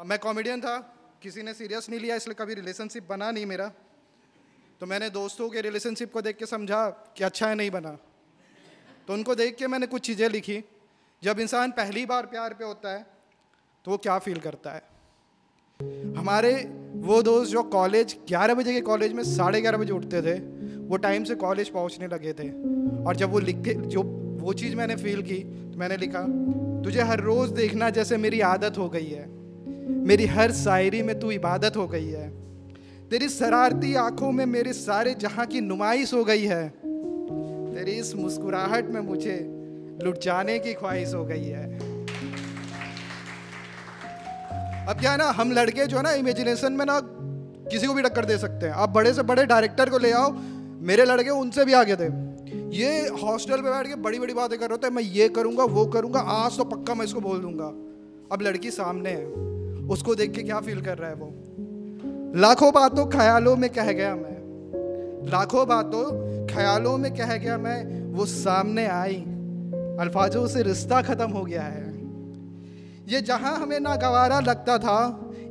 मैं कॉमेडियन था, किसी ने सीरियस नहीं लिया, इसलिए कभी रिलेशनशिप बना नहीं मेरा। तो मैंने दोस्तों के रिलेशनशिप को देख के समझा कि अच्छा है नहीं बना, तो उनको देख के मैंने कुछ चीज़ें लिखी। जब इंसान पहली बार प्यार पे होता है तो वो क्या फील करता है। हमारे वो दोस्त जो कॉलेज 11 बजे के कॉलेज में 11:30 बजे उठते थे, वो टाइम से कॉलेज पहुंचने लगे थे। और जब वो लिख के जो वो चीज़ मैंने फील की तो मैंने लिखा, तुझे हर रोज़ देखना जैसे मेरी आदत हो गई है, मेरी हर शायरी में तू इबादत हो गई है, तेरी शरारती आंखों में मेरे सारे जहां की नुमाइश हो गई है, तेरी इस मुस्कुराहट में मुझे लुट जाने की ख्वाहिश हो गई है। अब क्या है ना, हम लड़के जो है ना इमेजिनेशन में ना किसी को भी टक्कर दे सकते हैं। आप बड़े से बड़े डायरेक्टर को ले आओ, मेरे लड़के उनसे भी आगे थे। ये हॉस्टल पे बैठ के बड़ी बड़ी बातें कर रहे थे, मैं ये करूंगा वो करूंगा, आज तो पक्का मैं इसको बोल दूंगा। अब लड़की सामने है, उसको देख के क्या फील कर रहा है वो। लाखों बातों ख्यालों में कह गया मैं, लाखों बातों ख्यालों में कह गया मैं, वो सामने आई, अल्फाजों से रिश्ता खत्म हो गया है। ये जहां हमें नागवारा लगता था,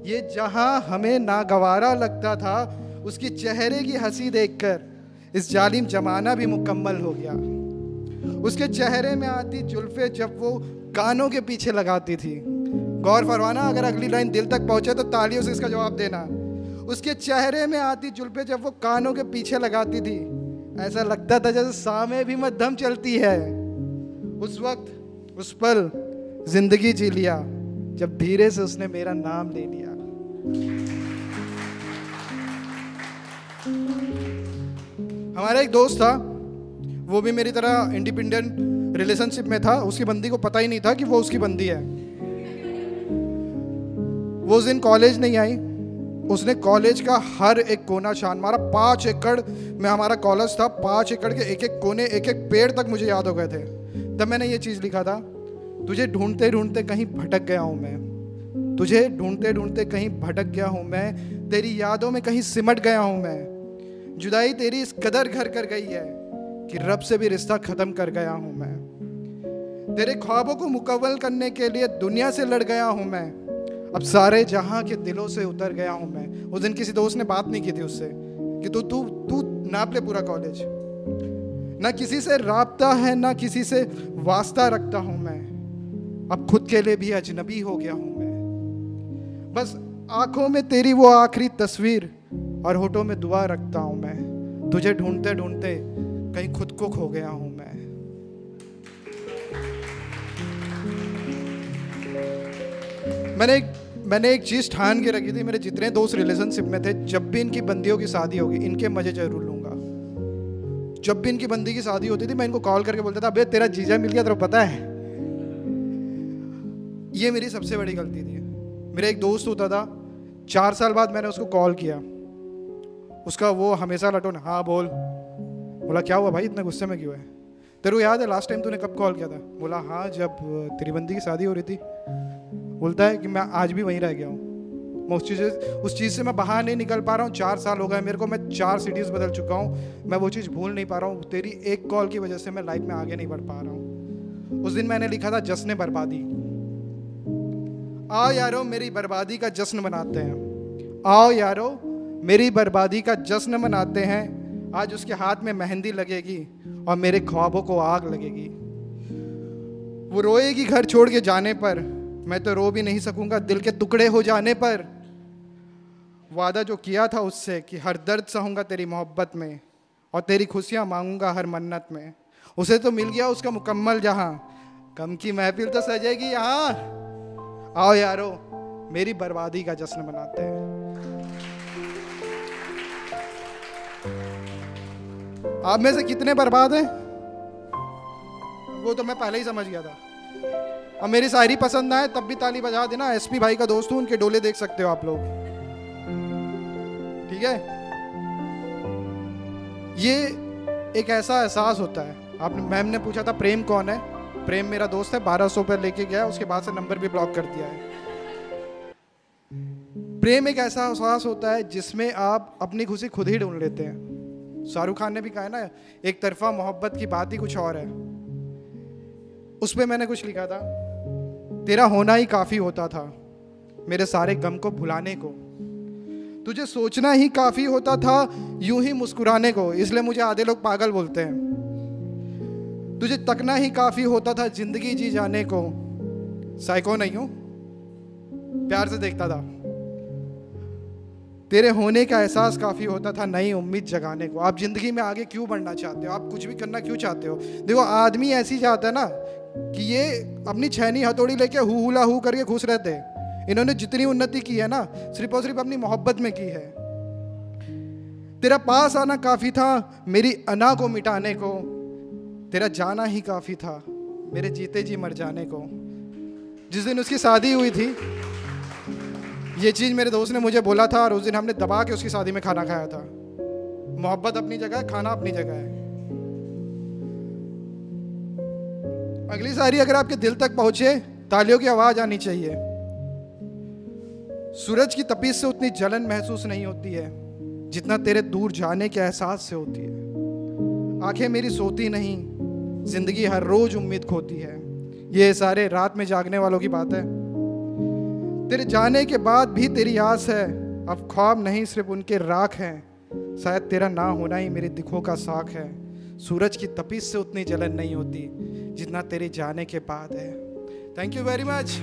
ये जहां हमें नागवारा लगता था, उसकी चेहरे की हंसी देखकर इस जालिम जमाना भी मुकम्मल हो गया। उसके चेहरे में आती जुल्फे जब वो कानों के पीछे लगाती थी। गौर फरमाना, अगर अगली लाइन दिल तक पहुंचे तो तालियों से इसका जवाब देना। उसके चेहरे में आती जुल्फे जब वो कानों के पीछे लगाती थी, ऐसा लगता था जैसे सामे भी मध्यम चलती है। उस वक्त उस पल जिंदगी जी लिया जब धीरे से उसने मेरा नाम ले लिया। हमारा एक दोस्त था, वो भी मेरी तरह इंडिपेंडेंट रिलेशनशिप में था। उसकी बंदी को पता ही नहीं था कि वो उसकी बंदी है। वो उस दिन कॉलेज नहीं आई। उसने कॉलेज का हर एक कोना छान मारा। 5 एकड़ में हमारा कॉलेज था, 5 एकड़ के एक एक कोने, एक एक पेड़ तक मुझे याद हो गए थे। तब मैंने ये चीज़ लिखा था, तुझे ढूंढते ढूंढते कहीं भटक गया हूँ मैं, तुझे ढूंढते ढूंढते कहीं भटक गया हूँ मैं, तेरी यादों में कहीं सिमट गया हूँ मैं। जुदाई तेरी इस कदर घर कर गई है कि रब से भी रिश्ता ख़त्म कर गया हूँ मैं। तेरे ख्वाबों को मुकम्मल करने के लिए दुनिया से लड़ गया हूँ मैं। अब सारे जहां के दिलों से उतर गया हूं मैं। उस दिन किसी दोस्त ने बात नहीं की थी उससे कि तू तू तू नाप ले पूरा कॉलेज। ना किसी से राब्ता है, ना किसी से वास्ता रखता हूं मैं। अब खुद के लिए भी अजनबी हो गया हूं मैं। बस आंखों में तेरी वो आखिरी तस्वीर और होठों में दुआ रखता हूं मैं। तुझे ढूंढते ढूंढते कहीं खुद को खो गया हूं मैं। मैंने एक चीज़ ठान के रखी थी, मेरे जितने दोस्त रिलेशनशिप में थे, जब भी इनकी बंदियों की शादी होगी इनके मजे जरूर लूंगा। जब भी इनकी बंदी की शादी होती थी मैं इनको कॉल करके बोलता था, अबे तेरा जीजा मिल गया, तेरा पता है। ये मेरी सबसे बड़ी गलती थी। मेरा एक दोस्त होता था, 4 साल बाद मैंने उसको कॉल किया। उसका वो हमेशा लटोन, हाँ बोल। बोला क्या हुआ भाई, इतना गुस्से में क्यों है? तेरे को याद है लास्ट टाइम तूने कब कॉल किया था? बोला हाँ, जब तेरी बंदी की शादी हो रही थी। बोलता है कि मैं आज भी वहीं रह गया हूँ। मैं उस चीज़ से मैं बाहर नहीं निकल पा रहा हूँ। 4 साल हो गए मेरे को, मैं 4 सिटीज़ बदल चुका हूँ, मैं वो चीज़ भूल नहीं पा रहा हूँ। तेरी एक कॉल की वजह से मैं लाइफ में आगे नहीं बढ़ पा रहा हूँ। उस दिन मैंने लिखा था, जश्न बर्बादी। आओ यारो मेरी बर्बादी का जश्न मनाते हैं। आओ यारो मेरी बर्बादी का जश्न मनाते हैं। आज उसके हाथ में मेहंदी लगेगी और मेरे ख्वाबों को आग लगेगी। वो रोएगी घर छोड़ के जाने पर, मैं तो रो भी नहीं सकूंगा दिल के टुकड़े हो जाने पर। वादा जो किया था उससे कि हर दर्द सहूंगा तेरी मोहब्बत में और तेरी खुशियां मांगूंगा हर मन्नत में, उसे तो मिल गया उसका मुकम्मल जहां। गम की महफिल तो सजेगी यहाँ। आओ यारो मेरी बर्बादी का जश्न मनाते हैं। आप में से कितने बर्बाद हैं वो तो मैं पहले ही समझ गया था। अब मेरी शायरी पसंद आए तब भी ताली बजा देना। एसपी भाई का दोस्त हूं, उनके डोले देख सकते हो आप लोग, ठीक है। ये एक ऐसा एहसास होता है। आपने मैम ने पूछा था प्रेम कौन है? प्रेम मेरा दोस्त है, 1200 पे लेके गया, उसके बाद से नंबर भी ब्लॉक कर दिया है। प्रेम एक ऐसा एहसास होता है जिसमें आप अपनी खुशी खुद ही ढूंढ लेते हैं। शाहरुख खान ने भी कहा है ना, एक तरफा मोहब्बत की बात ही कुछ और है। उस पर मैंने कुछ लिखा था, तेरा होना ही काफ़ी होता था, मेरे सारे गम को भुलाने को। तुझे सोचना ही काफी होता था यूं ही मुस्कुराने को, इसलिए मुझे आधे लोग पागल बोलते हैं। तुझे तकना ही काफी होता था जिंदगी जी जाने को, साइको नहीं हूं, प्यार से देखता था। तेरे होने का एहसास काफी होता था नई उम्मीद जगाने को। आप जिंदगी में आगे क्यों बढ़ना चाहते हो? आप कुछ भी करना क्यों चाहते हो? देखो, आदमी ऐसी चाहता है ना कि ये अपनी छैनी हथौड़ी लेके हुला हु करके खुश रहते हैं। इन्होंने जितनी उन्नति की है ना, सिर्फ और सिर्फ अपनी मोहब्बत में की है। तेरा पास आना काफी था मेरी अना को मिटाने को, तेरा जाना ही काफी था मेरे जीते जी मर जाने को। जिस दिन उसकी शादी हुई थी, ये चीज मेरे दोस्त ने मुझे बोला था, और उस दिन हमने दबा के उसकी शादी में खाना खाया था। मोहब्बत अपनी जगह है, खाना अपनी जगह है। अगली शायरी अगर आपके दिल तक पहुंचे, तालियों की आवाज आनी चाहिए। सूरज की तपिश से उतनी जलन महसूस नहीं होती है जितना तेरे दूर जाने के एहसास से होती है। आंखें मेरी सोती नहीं, जिंदगी हर रोज उम्मीद खोती है। ये सारे रात में जागने वालों की बात है। तेरे जाने के बाद भी तेरी आस है, अब ख्वाब नहीं सिर्फ उनके राख हैं। शायद तेरा ना होना ही मेरी दिखों का साख है। सूरज की तपिश से उतनी जलन नहीं होती जितना तेरे जाने के बाद है। Thank you very much.